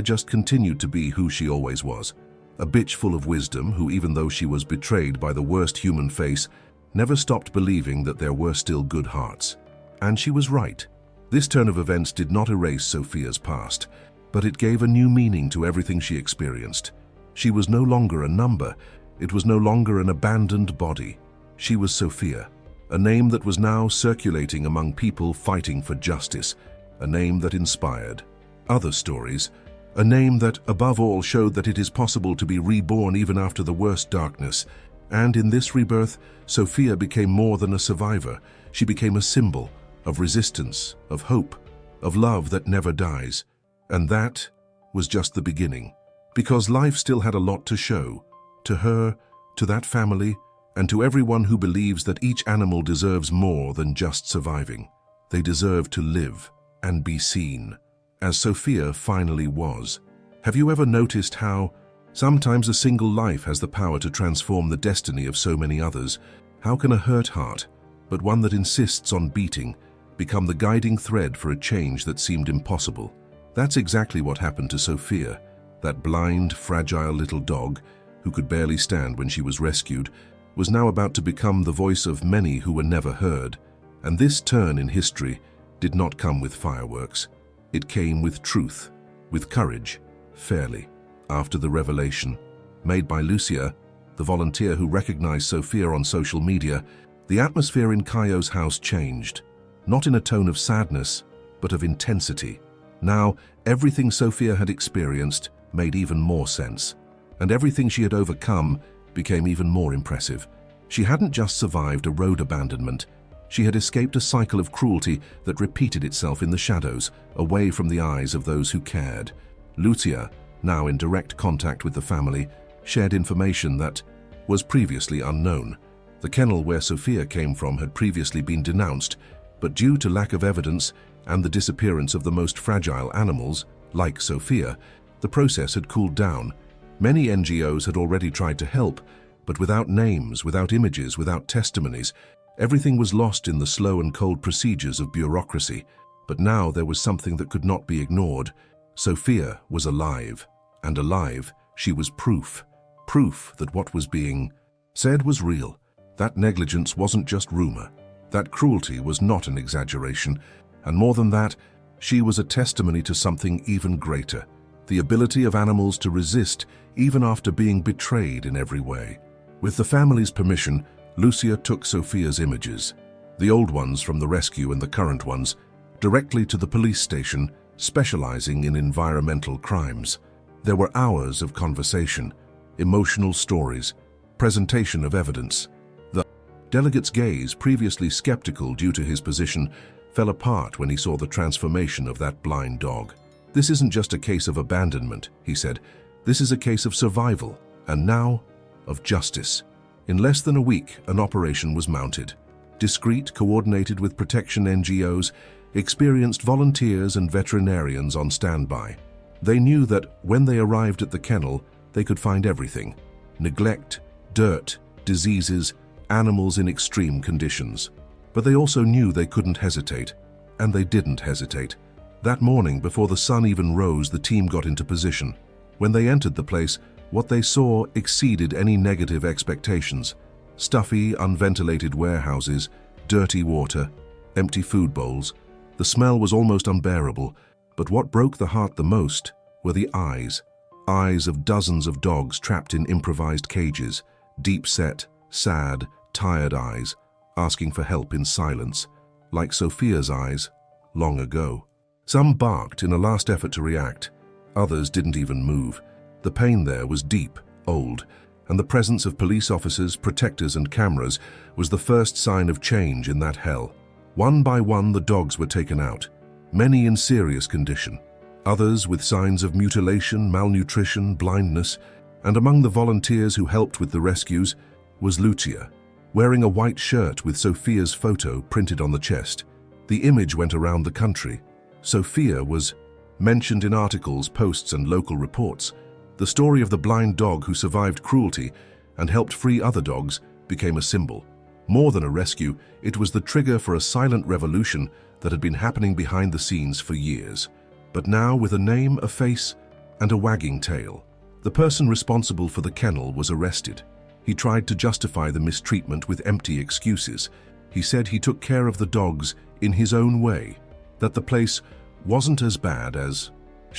just continued to be who she always was. A bitch full of wisdom who, even though she was betrayed by the worst human face, never stopped believing that there were still good hearts. And she was right. This turn of events did not erase Sophia's past, but it gave a new meaning to everything she experienced. She was no longer a number. It was no longer an abandoned body. She was Sophia, a name that was now circulating among people fighting for justice, a name that inspired other stories, a name that, above all, showed that it is possible to be reborn even after the worst darkness. And in this rebirth, Sophia became more than a survivor. She became a symbol of resistance, of hope, of love that never dies. And that was just the beginning, because life still had a lot to show, to her, to that family, and to everyone who believes that each animal deserves more than just surviving. They deserve to live and be seen, as Sophia finally was. Have you ever noticed how sometimes a single life has the power to transform the destiny of so many others? How can a hurt heart, but one that insists on beating, become the guiding thread for a change that seemed impossible? That's exactly what happened to Sophia, that blind, fragile little dog who could barely stand when she was rescued, was now about to become the voice of many who were never heard. And this turn in history did not come with fireworks. It came with truth, with courage, fairly. After the revelation made by Lucia, the volunteer who recognized Sophia on social media, the atmosphere in Caio's house changed, not in a tone of sadness, but of intensity. Now, everything Sophia had experienced made even more sense, and everything she had overcome became even more impressive. She hadn't just survived a road abandonment, she had escaped a cycle of cruelty that repeated itself in the shadows, away from the eyes of those who cared. Lucia, now in direct contact with the family, shared information that was previously unknown. The kennel where Sophia came from had previously been denounced, but due to lack of evidence and the disappearance of the most fragile animals, like Sophia, the process had cooled down. Many NGOs had already tried to help, but without names, without images, without testimonies, everything was lost in the slow and cold procedures of bureaucracy. But now there was something that could not be ignored. Sophia was alive, and alive, she was proof. Proof that what was being said was real. That negligence wasn't just rumor. That cruelty was not an exaggeration. And more than that, she was a testimony to something even greater. The ability of animals to resist even after being betrayed in every way. With the family's permission, Lucia took Sophia's images, the old ones from the rescue and the current ones, directly to the police station, specializing in environmental crimes. There were hours of conversation, emotional stories, presentation of evidence. The delegate's gaze, previously skeptical due to his position, fell apart when he saw the transformation of that blind dog. "This isn't just a case of abandonment," he said. "This is a case of survival, and now, of justice." In less than a week, an operation was mounted. Discreet, coordinated with protection NGOs, experienced volunteers and veterinarians on standby. They knew that when they arrived at the kennel, they could find everything: neglect, dirt, diseases, animals in extreme conditions. But they also knew they couldn't hesitate, and they didn't hesitate. That morning, before the sun even rose, the team got into position. When they entered the place, what they saw exceeded any negative expectations. Stuffy, unventilated warehouses, dirty water, empty food bowls. The smell was almost unbearable, but what broke the heart the most were the eyes. Eyes of dozens of dogs trapped in improvised cages, deep-set, sad, tired eyes, asking for help in silence, like Sophia's eyes, long ago. Some barked in a last effort to react. Others didn't even move. The pain there was deep, old, and the presence of police officers, protectors, and cameras was the first sign of change in that hell. One by one, the dogs were taken out, many in serious condition, others with signs of mutilation, malnutrition, blindness, and among the volunteers who helped with the rescues was Lucia, wearing a white shirt with Sophia's photo printed on the chest. The image went around the country. Sophia was mentioned in articles, posts, and local reports. The story of the blind dog who survived cruelty and helped free other dogs became a symbol. More than a rescue, it was the trigger for a silent revolution that had been happening behind the scenes for years. But now, with a name, a face, and a wagging tail, the person responsible for the kennel was arrested. He tried to justify the mistreatment with empty excuses. He said he took care of the dogs in his own way, that the place wasn't as bad as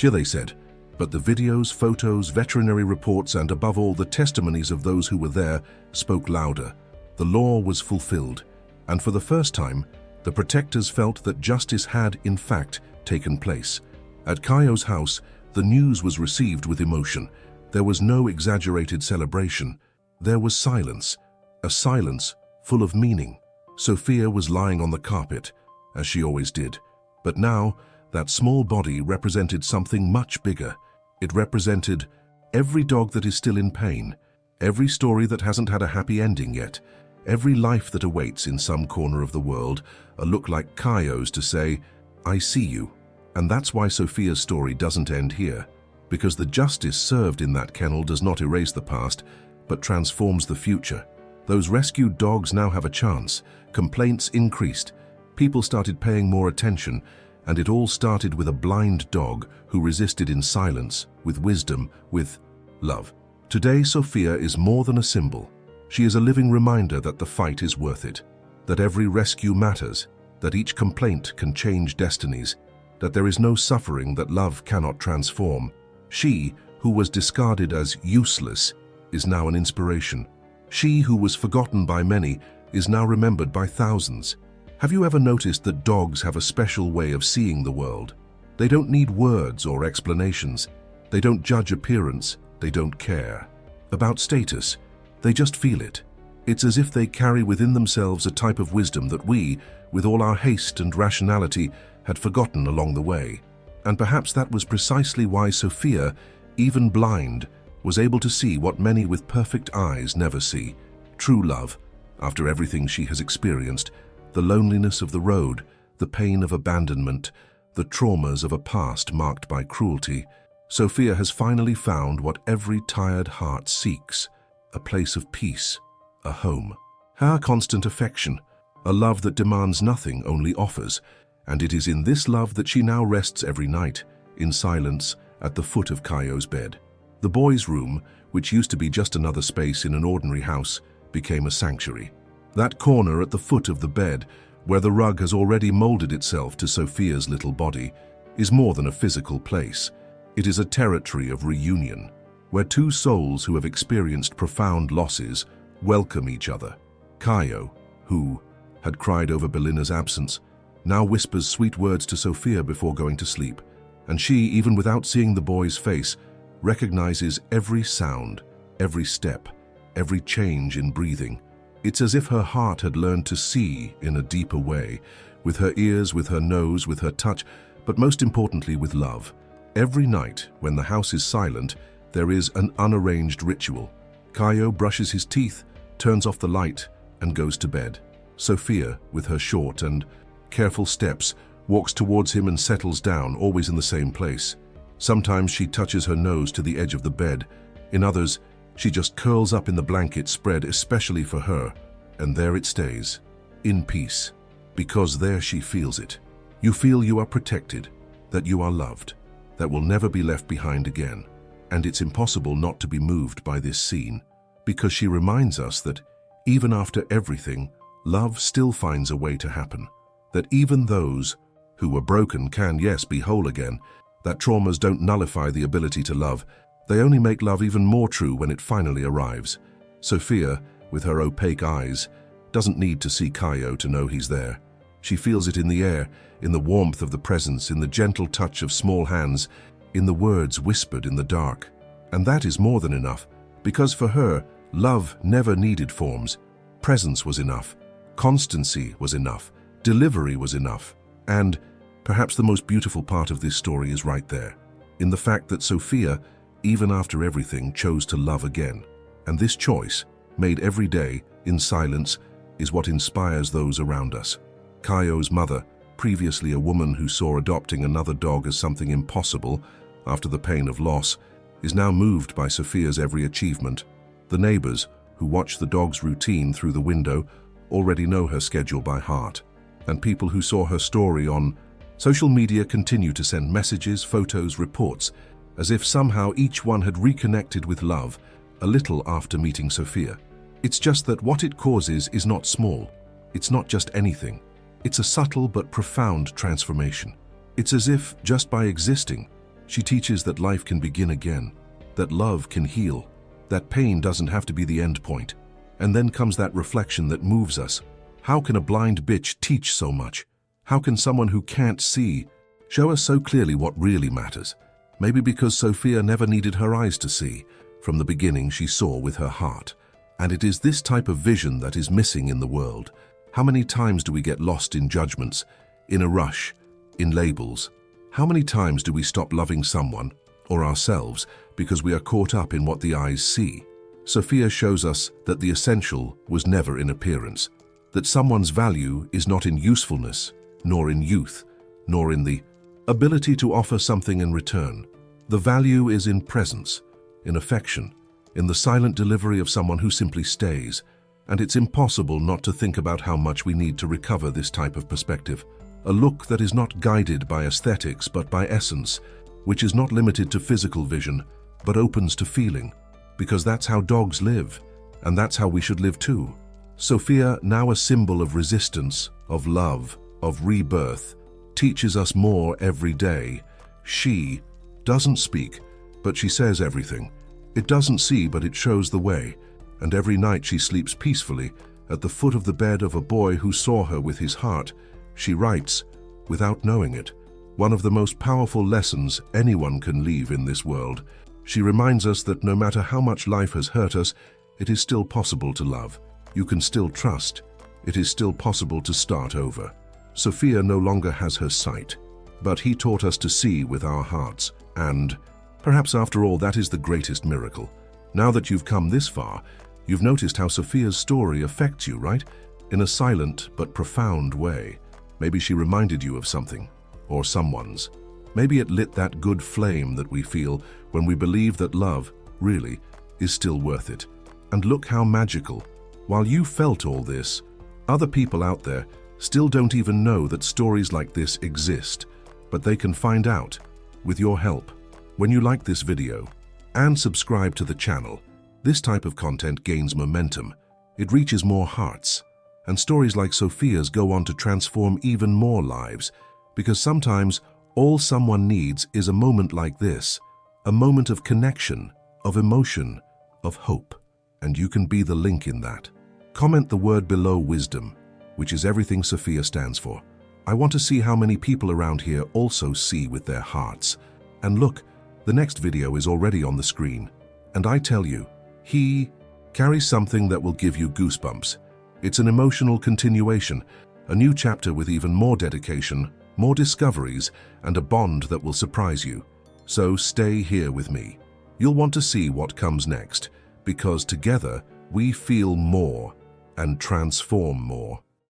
they said. But the videos, photos, veterinary reports, and above all the testimonies of those who were there spoke louder. The law was fulfilled, and for the first time, the protectors felt that justice had, in fact, taken place. At Caio's house, the news was received with emotion. There was no exaggerated celebration. There was silence, a silence full of meaning. Sophia was lying on the carpet, as she always did. But now, that small body represented something much bigger. It represented every dog that is still in pain, every story that hasn't had a happy ending yet, every life that awaits in some corner of the world, a look like Caio's to say, "I see you." And that's why Sophia's story doesn't end here, because the justice served in that kennel does not erase the past, but transforms the future. Those rescued dogs now have a chance. Complaints increased. People started paying more attention, and it all started with a blind dog who resisted in silence, with wisdom, with love. Today, Sophia is more than a symbol. She is a living reminder that the fight is worth it, that every rescue matters, that each complaint can change destinies, that there is no suffering that love cannot transform. She, who was discarded as useless, is now an inspiration. She, who was forgotten by many, is now remembered by thousands. Have you ever noticed that dogs have a special way of seeing the world? They don't need words or explanations. They don't judge appearance. They don't care about status. They just feel it. It's as if they carry within themselves a type of wisdom that we, with all our haste and rationality, had forgotten along the way. And perhaps that was precisely why Sophia, even blind, was able to see what many with perfect eyes never see. True love, after everything she has experienced, the loneliness of the road, the pain of abandonment, the traumas of a past marked by cruelty, Sophia has finally found what every tired heart seeks, a place of peace, a home. Her constant affection, a love that demands nothing, only offers, and it is in this love that she now rests every night, in silence, at the foot of Caio's bed. The boys' room, which used to be just another space in an ordinary house, became a sanctuary. That corner at the foot of the bed, where the rug has already molded itself to Sophia's little body, is more than a physical place. It is a territory of reunion, where two souls who have experienced profound losses welcome each other. Caio, who had cried over Belina's absence, now whispers sweet words to Sophia before going to sleep, and she, even without seeing the boy's face, recognizes every sound, every step, every change in breathing. It's as if her heart had learned to see in a deeper way, with her ears, with her nose, with her touch, but most importantly with love. Every night, when the house is silent, there is an unarranged ritual. Caio brushes his teeth, turns off the light, and goes to bed. Sophia, with her short and careful steps, walks towards him and settles down, always in the same place. Sometimes she touches her nose to the edge of the bed. In others, she just curls up in the blanket spread especially for her, and there it stays, in peace, because there she feels it. You feel you are protected, that you are loved, that will never be left behind again. And it's impossible not to be moved by this scene, because she reminds us that even after everything, love still finds a way to happen, that even those who were broken can, yes, be whole again, that traumas don't nullify the ability to love, they only make love even more true when it finally arrives. Sophia, with her opaque eyes, doesn't need to see Caio to know he's there. She feels it in the air, in the warmth of the presence, in the gentle touch of small hands, in the words whispered in the dark. And that is more than enough, because for her, love never needed forms. Presence was enough, constancy was enough, delivery was enough. And perhaps the most beautiful part of this story is right there, in the fact that Sophia, even after everything, chose to love again. And this choice, made every day, in silence, is what inspires those around us. Caio's mother, previously a woman who saw adopting another dog as something impossible after the pain of loss, is now moved by Sophia's every achievement. The neighbors, who watch the dog's routine through the window, already know her schedule by heart. And people who saw her story on social media continue to send messages, photos, reports, as if somehow each one had reconnected with love a little after meeting Sophia. It's just that what it causes is not small. It's not just anything. It's a subtle but profound transformation. It's as if, just by existing, she teaches that life can begin again, that love can heal, that pain doesn't have to be the end point. And then comes that reflection that moves us. How can a blind bitch teach so much? How can someone who can't see show us so clearly what really matters? Maybe because Sophia never needed her eyes to see. From the beginning, she saw with her heart. And it is this type of vision that is missing in the world. How many times do we get lost in judgments, in a rush, in labels? How many times do we stop loving someone, or ourselves, because we are caught up in what the eyes see? Sophia shows us that the essential was never in appearance, that someone's value is not in usefulness, nor in youth, nor in the ability to offer something in return. The value is in presence, in affection, in the silent delivery of someone who simply stays. And it's impossible not to think about how much we need to recover this type of perspective. A look that is not guided by aesthetics but by essence, which is not limited to physical vision, but opens to feeling. Because that's how dogs live, and that's how we should live too. Sophia, now a symbol of resistance, of love, of rebirth, teaches us more every day. She doesn't speak, but she says everything. It doesn't see, but it shows the way. And every night she sleeps peacefully at the foot of the bed of a boy who saw her with his heart. She writes, without knowing it, one of the most powerful lessons anyone can leave in this world. She reminds us that no matter how much life has hurt us, it is still possible to love. You can still trust. It is still possible to start over. Sophia no longer has her sight, but he taught us to see with our hearts. And perhaps after all, that is the greatest miracle. Now that you've come this far, you've noticed how Sophia's story affects you, right? In a silent but profound way. Maybe she reminded you of something, or someone's. Maybe it lit that good flame that we feel when we believe that love, really, is still worth it. And look how magical. While you felt all this, other people out there still don't even know that stories like this exist, but they can find out with your help. When you like this video and subscribe to the channel, this type of content gains momentum. It reaches more hearts, and stories like Sophia's go on to transform even more lives, because sometimes all someone needs is a moment like this, a moment of connection, of emotion, of hope, and you can be the link in that. Comment the word below wisdom, which is everything Sophia stands for. I want to see how many people around here also see with their hearts. And look, the next video is already on the screen. And I tell you, he carries something that will give you goosebumps. It's an emotional continuation, a new chapter with even more dedication, more discoveries, and a bond that will surprise you. So stay here with me. You'll want to see what comes next, because together we feel more and transform more.